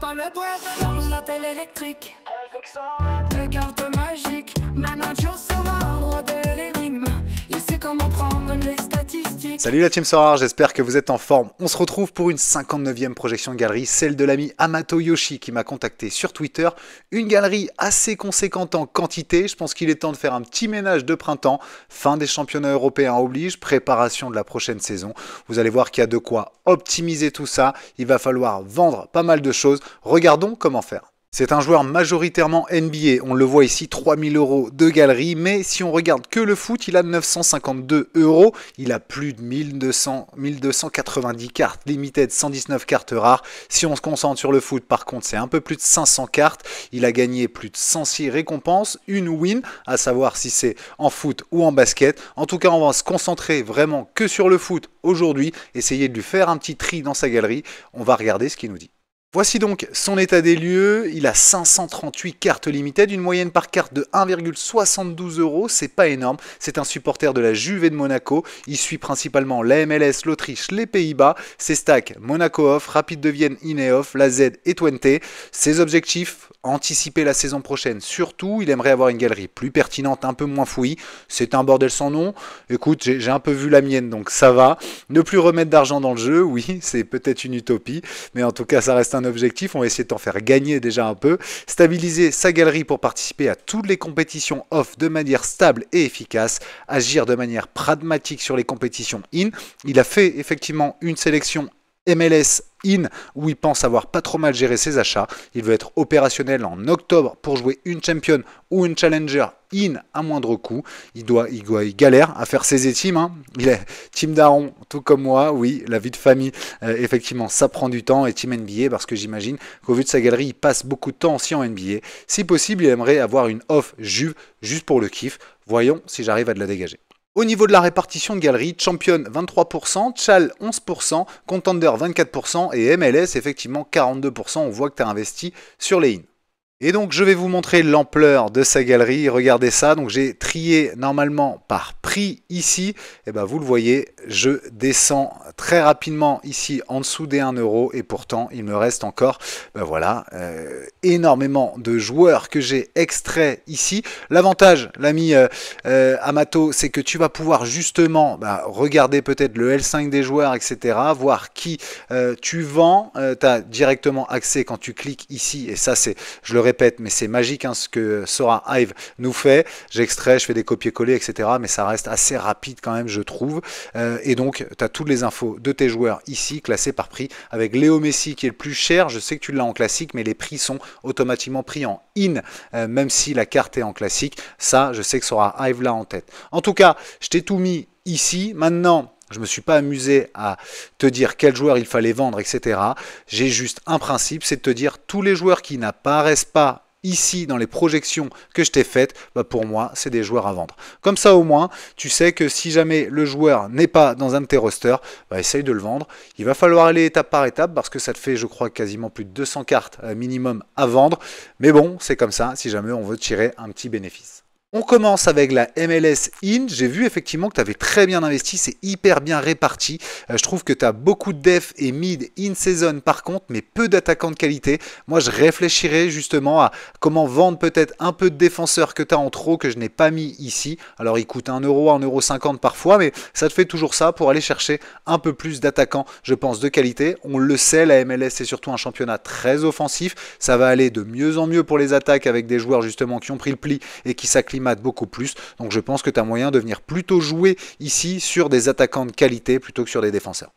pas le doigt, lance la télé électrique. Les cartes magiques, manager sera roi de l'énigme. Il sait comment prendre les statistiques. Salut la team Sora, j'espère que vous êtes en forme. On se retrouve pour une 59e projection de galerie, celle de l'ami Amato Yoshi qui m'a contacté sur Twitter. Une galerie assez conséquente en quantité, je pense qu'il est temps de faire un petit ménage de printemps. Fin des championnats européens oblige, préparation de la prochaine saison. Vous allez voir qu'il y a de quoi optimiser tout ça, il va falloir vendre pas mal de choses. Regardons comment faire. C'est un joueur majoritairement NBA, on le voit ici, 3000 € de galerie, mais si on regarde que le foot, il a 952 €, il a plus de 1290 cartes limited, 119 cartes rares. Si on se concentre sur le foot, par contre, c'est un peu plus de 500 cartes, il a gagné plus de 106 récompenses, une win, à savoir si c'est en foot ou en basket. En tout cas, on va se concentrer vraiment que sur le foot aujourd'hui, essayer de lui faire un petit tri dans sa galerie, on va regarder ce qu'il nous dit. Voici donc son état des lieux, il a 538 cartes limited, une moyenne par carte de 1,72 €, c'est pas énorme, c'est un supporter de la Juve et de Monaco, il suit principalement la MLS, l'Autriche, les Pays-Bas, ses stacks Monaco off, Rapid de Vienne in et off, la Z et Twente, ses objectifs, anticiper la saison prochaine surtout, il aimerait avoir une galerie plus pertinente, un peu moins fouillie, c'est un bordel sans nom, écoute j'ai un peu vu la mienne donc ça va, ne plus remettre d'argent dans le jeu, oui c'est peut-être une utopie, mais en tout cas ça reste un objectif, on va essayer de t'en faire gagner déjà un peu, stabiliser sa galerie pour participer à toutes les compétitions off de manière stable et efficace, agir de manière pragmatique sur les compétitions in, il a fait effectivement une sélection MLS in où il pense avoir pas trop mal géré ses achats. Il veut être opérationnel en octobre pour jouer une champion ou une challenger in à moindre coût. Il galère à faire ses teams. Hein. Il est team daron, tout comme moi. Oui, la vie de famille, effectivement, ça prend du temps. Et team NBA parce que j'imagine qu'au vu de sa galerie, il passe beaucoup de temps aussi en NBA. Si possible, il aimerait avoir une off Juve juste pour le kiff. Voyons si j'arrive à de la dégager. Au niveau de la répartition de galerie, Champion 23%, Chal 11%, Contender 24% et MLS effectivement 42%. On voit que tu as investi sur les in. Et donc je vais vous montrer l'ampleur de sa galerie, regardez ça, donc j'ai trié normalement par prix ici, et ben vous le voyez, je descends très rapidement ici en dessous des 1 € et pourtant il me reste encore, ben voilà, énormément de joueurs que j'ai extraits ici. L'avantage, l'ami Amato, c'est que tu vas pouvoir justement regarder peut-être le L5 des joueurs, etc., voir qui tu vends, tu as directement accès quand tu cliques ici, et ça c'est, je le répète, mais c'est magique hein, ce que Sora Hive nous fait. J'extrais, je fais des copier-coller, etc. Mais ça reste assez rapide quand même, je trouve. Et donc, tu as toutes les infos de tes joueurs ici, classés par prix, avec Léo Messi qui est le plus cher. Je sais que tu l'as en classique, mais les prix sont automatiquement pris en in, même si la carte est en classique. Ça, je sais que Sora Hive l'a en tête. En tout cas, je t'ai tout mis ici. Maintenant, je ne me suis pas amusé à te dire quel joueur il fallait vendre, etc. J'ai juste un principe, c'est de te dire tous les joueurs qui n'apparaissent pas ici dans les projections que je t'ai faites, pour moi, c'est des joueurs à vendre. Comme ça, au moins, tu sais que si jamais le joueur n'est pas dans un de tes rosters, essaye de le vendre. Il va falloir aller étape par étape parce que ça te fait, je crois, quasiment plus de 200 cartes minimum à vendre. Mais bon, c'est comme ça, si jamais on veut tirer un petit bénéfice. On commence avec la MLS in. J'ai vu effectivement que tu avais très bien investi, c'est hyper bien réparti. Je trouve que tu as beaucoup de def et mid in season par contre, mais peu d'attaquants de qualité. Moi, je réfléchirais justement à comment vendre peut-être un peu de défenseurs que tu as en trop, que je n'ai pas mis ici. Alors, ils coûtent 1 €, 1,50 € parfois, mais ça te fait toujours ça pour aller chercher un peu plus d'attaquants, je pense, de qualité. On le sait, la MLS, c'est surtout un championnat très offensif. Ça va aller de mieux en mieux pour les attaques avec des joueurs justement qui ont pris le pli et qui s'acclimatent beaucoup plus, donc je pense que tu as moyen de venir plutôt jouer ici sur des attaquants de qualité plutôt que sur des défenseurs.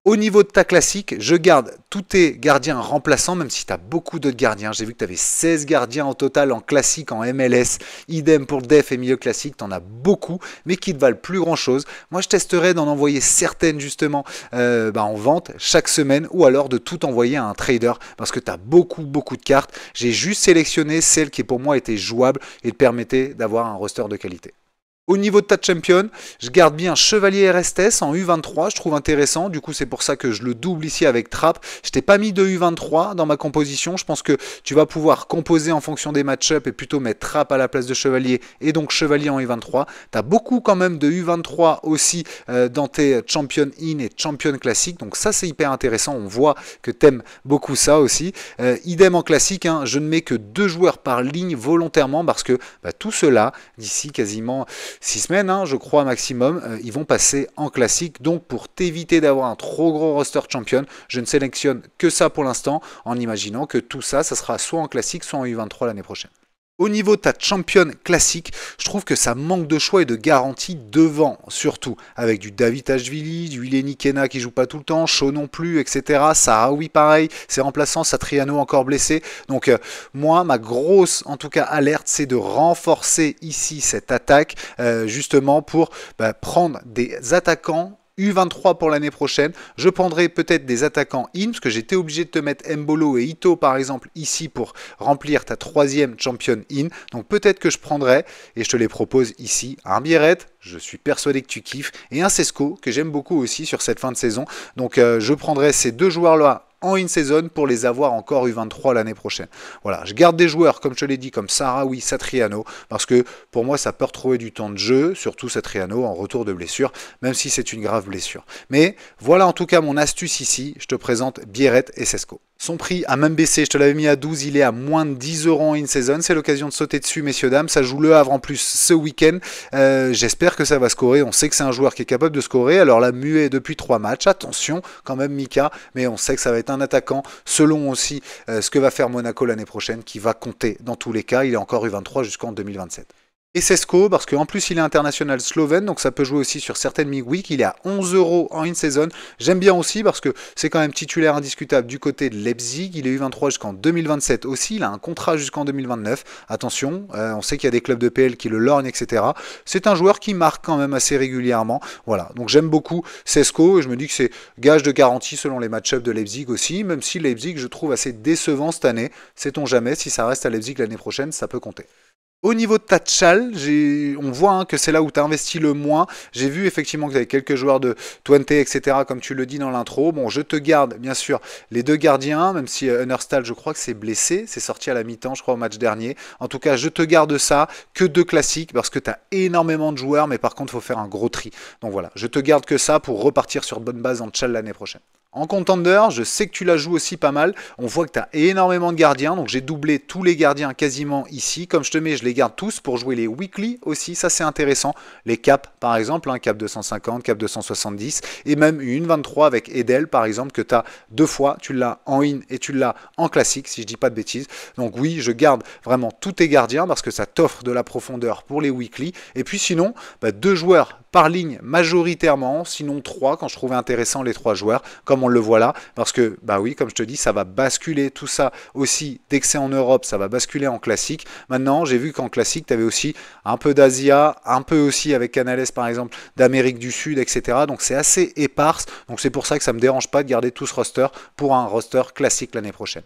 Au niveau de ta classique, je garde tous tes gardiens remplaçants, même si tu as beaucoup d'autres gardiens. J'ai vu que tu avais 16 gardiens au total en classique, en MLS. Idem pour le def et milieu classique, tu en as beaucoup, mais qui ne valent plus grand-chose. Moi, je testerai d'en envoyer certaines justement en vente chaque semaine ou alors de tout envoyer à un trader parce que tu as beaucoup de cartes. J'ai juste sélectionné celles qui pour moi étaient jouables et te permettaient d'avoir un roster de qualité. Au niveau de ta champion, je garde bien Chevalier RSTS en U23, je trouve intéressant. Du coup, c'est pour ça que je le double ici avec Trap. Je t'ai pas mis de U23 dans ma composition. Je pense que tu vas pouvoir composer en fonction des match-up et plutôt mettre Trap à la place de Chevalier et donc Chevalier en U23. Tu as beaucoup quand même de U23 aussi dans tes Champion In et Champion classique. Donc ça, c'est hyper intéressant. On voit que tu aimes beaucoup ça aussi. Idem en classique, hein, je ne mets que 2 joueurs par ligne volontairement parce que tout cela, d'ici quasiment 6 semaines, hein, je crois maximum, ils vont passer en classique. Donc pour t'éviter d'avoir un trop gros roster champion, je ne sélectionne que ça pour l'instant, en imaginant que tout ça, ça sera soit en classique, soit en U23 l'année prochaine. Au niveau de ta champion classique, je trouve que ça manque de choix et de garantie devant, surtout avec du David Ashvili, du Ileni Kena qui joue pas tout le temps, Shaw non plus, etc. Sahraoui pareil, c'est remplaçant, Satriano encore blessé. Donc moi, ma grosse, en tout cas, alerte, c'est de renforcer ici cette attaque, justement pour prendre des attaquants U23 pour l'année prochaine. Je prendrai peut-être des attaquants in, parce que j'étais obligé de te mettre Mbolo et Ito par exemple ici pour remplir ta 3e champion in. Donc peut-être que je prendrai, et je te les propose ici, un Biret, je suis persuadé que tu kiffes, et un Sesko que j'aime beaucoup aussi sur cette fin de saison. Donc je prendrai ces 2 joueurs-là en in-season pour les avoir encore U23 l'année prochaine. Voilà, je garde des joueurs, comme je te l'ai dit, comme Sahraoui, Satriano, parce que pour moi, ça peut retrouver du temps de jeu, surtout Satriano en retour de blessure, même si c'est une grave blessure. Mais voilà en tout cas mon astuce ici, je te présente Biret et Sesko. Son prix a même baissé, je te l'avais mis à 12, il est à moins de 10 € en in-season. C'est l'occasion de sauter dessus, messieurs, dames. Ça joue Le Havre en plus ce week-end. J'espère que ça va scorer. On sait que c'est un joueur qui est capable de scorer. Alors là, muet depuis 3 matchs. Attention quand même, Mika. Mais on sait que ça va être un attaquant, selon aussi ce que va faire Monaco l'année prochaine, qui va compter dans tous les cas. Il est encore U23 jusqu'en 2027. Et Sesko, parce qu'en plus il est international slovène, donc ça peut jouer aussi sur certaines midweek. Il est à 11 € en in-season. J'aime bien aussi parce que c'est quand même titulaire indiscutable du côté de Leipzig. Il est U23 jusqu'en 2027 aussi. Il a un contrat jusqu'en 2029. Attention, on sait qu'il y a des clubs de PL qui le lorgnent, etc. C'est un joueur qui marque quand même assez régulièrement. Voilà, donc j'aime beaucoup Sesko et je me dis que c'est gage de garantie selon les match-ups de Leipzig aussi, même si Leipzig je trouve assez décevant cette année. Sait-on jamais, si ça reste à Leipzig l'année prochaine, ça peut compter. Au niveau de ta chal, on voit que c'est là où tu as investi le moins. J'ai vu effectivement que tu avais quelques joueurs de 20, etc. comme tu le dis dans l'intro. Bon, je te garde bien sûr les 2 gardiens, même si Hunterstall, je crois que c'est blessé. C'est sorti à la mi-temps, je crois, au match dernier. En tout cas, je te garde ça, que 2 classiques, parce que tu as énormément de joueurs, mais par contre, il faut faire un gros tri. Donc voilà, je te garde que ça pour repartir sur bonne base en chal l'année prochaine. En contender, je sais que tu la joues aussi pas mal. On voit que tu as énormément de gardiens. Donc j'ai doublé tous les gardiens quasiment ici. Comme je te mets, je les garde tous pour jouer les weekly aussi. Ça c'est intéressant. Les caps par exemple, cap 250, cap 270. Et même une 23 avec Edel par exemple que tu as 2 fois. Tu l'as en in et tu l'as en classique si je dis pas de bêtises. Donc oui, je garde vraiment tous tes gardiens parce que ça t'offre de la profondeur pour les weekly. Et puis sinon, 2 joueurs par ligne majoritairement, sinon 3 quand je trouvais intéressant les 3 joueurs, comme on le voit là, parce que bah oui, comme je te dis, ça va basculer tout ça aussi, dès que c'est en Europe, ça va basculer en classique. Maintenant, j'ai vu qu'en classique, tu avais aussi un peu d'Asia, un peu aussi avec Canales par exemple, d'Amérique du Sud, etc. Donc c'est assez éparse, donc c'est pour ça que ça ne me dérange pas de garder tout ce roster pour un roster classique l'année prochaine.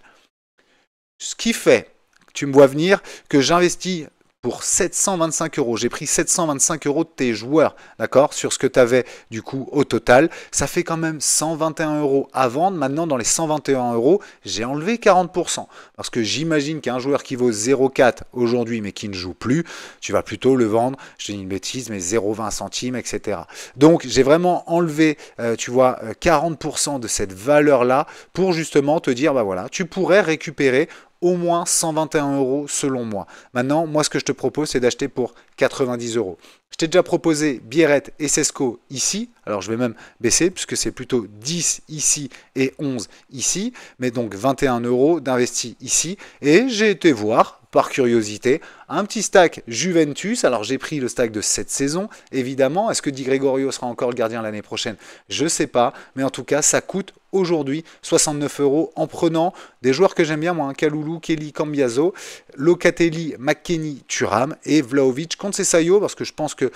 Ce qui fait, tu me vois venir, que j'investis pour 725 €. J'ai pris 725 € de tes joueurs, d'accord, sur ce que tu avais du coup au total. Ça fait quand même 121 € à vendre. Maintenant, dans les 121 €, j'ai enlevé 40%. Parce que j'imagine qu'un joueur qui vaut 0,4 aujourd'hui, mais qui ne joue plus, tu vas plutôt le vendre, je te dis une bêtise, mais 0,20 centimes, etc. Donc, j'ai vraiment enlevé, tu vois, 40% de cette valeur-là pour justement te dire, bah voilà, tu pourrais récupérer au moins 121 € selon moi. Maintenant, moi, ce que je te propose, c'est d'acheter pour 90 €. Je t'ai déjà proposé Biret et Sesko ici. Alors, je vais même baisser puisque c'est plutôt 10 ici et 11 ici. Mais donc, 21 € d'investi ici. Et j'ai été voir, par curiosité, un petit stack Juventus. Alors, j'ai pris le stack de cette saison, évidemment. Est-ce que Di Gregorio sera encore le gardien l'année prochaine? Je ne sais pas. Mais en tout cas, ça coûte aujourd'hui 69 € en prenant des joueurs que j'aime bien, moi, Kalulu, Kelly, Cambiaso, Locatelli, McKennie, Thuram et Vlahovic, Conceição, parce que je pense que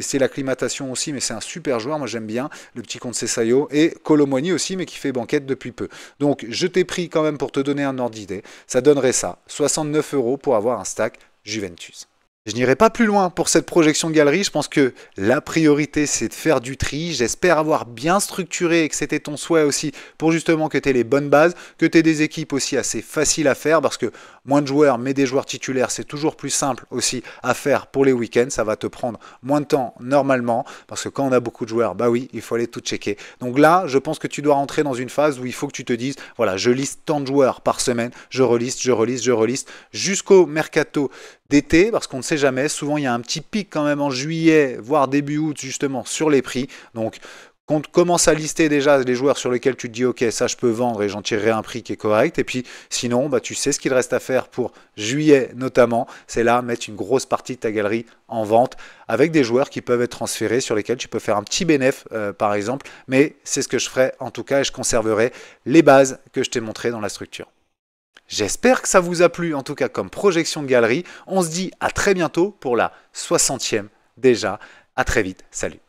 c'est l'acclimatation aussi, mais c'est un super joueur, moi j'aime bien le petit Conceição, et Colomoni aussi, mais qui fait banquette depuis peu. Donc je t'ai pris quand même pour te donner un ordre d'idée, ça donnerait ça, 69 € pour avoir un stack Juventus. Je n'irai pas plus loin pour cette projection de galerie. Je pense que la priorité, c'est de faire du tri. J'espère avoir bien structuré et que c'était ton souhait aussi pour justement que tu aies les bonnes bases, que tu aies des équipes aussi assez faciles à faire parce que moins de joueurs, mais des joueurs titulaires, c'est toujours plus simple aussi à faire pour les week-ends. Ça va te prendre moins de temps normalement parce que quand on a beaucoup de joueurs, bah oui, il faut aller tout checker. Donc là, je pense que tu dois rentrer dans une phase où il faut que tu te dises, voilà, je liste tant de joueurs par semaine, je reliste jusqu'au mercato d'été parce qu'on ne sait jamais. Souvent, il y a un petit pic quand même en juillet, voire début août, justement, sur les prix. Donc, quand tu commences à lister déjà les joueurs sur lesquels tu te dis, ok, ça je peux vendre et j'en tirerai un prix qui est correct. Et puis, sinon, bah, tu sais ce qu'il reste à faire pour juillet notamment. C'est là, mettre une grosse partie de ta galerie en vente avec des joueurs qui peuvent être transférés, sur lesquels tu peux faire un petit bénéfice, par exemple. Mais c'est ce que je ferai en tout cas et je conserverai les bases que je t'ai montrées dans la structure. J'espère que ça vous a plu, en tout cas comme projection de galerie. On se dit à très bientôt pour la 60e déjà. À très vite, salut.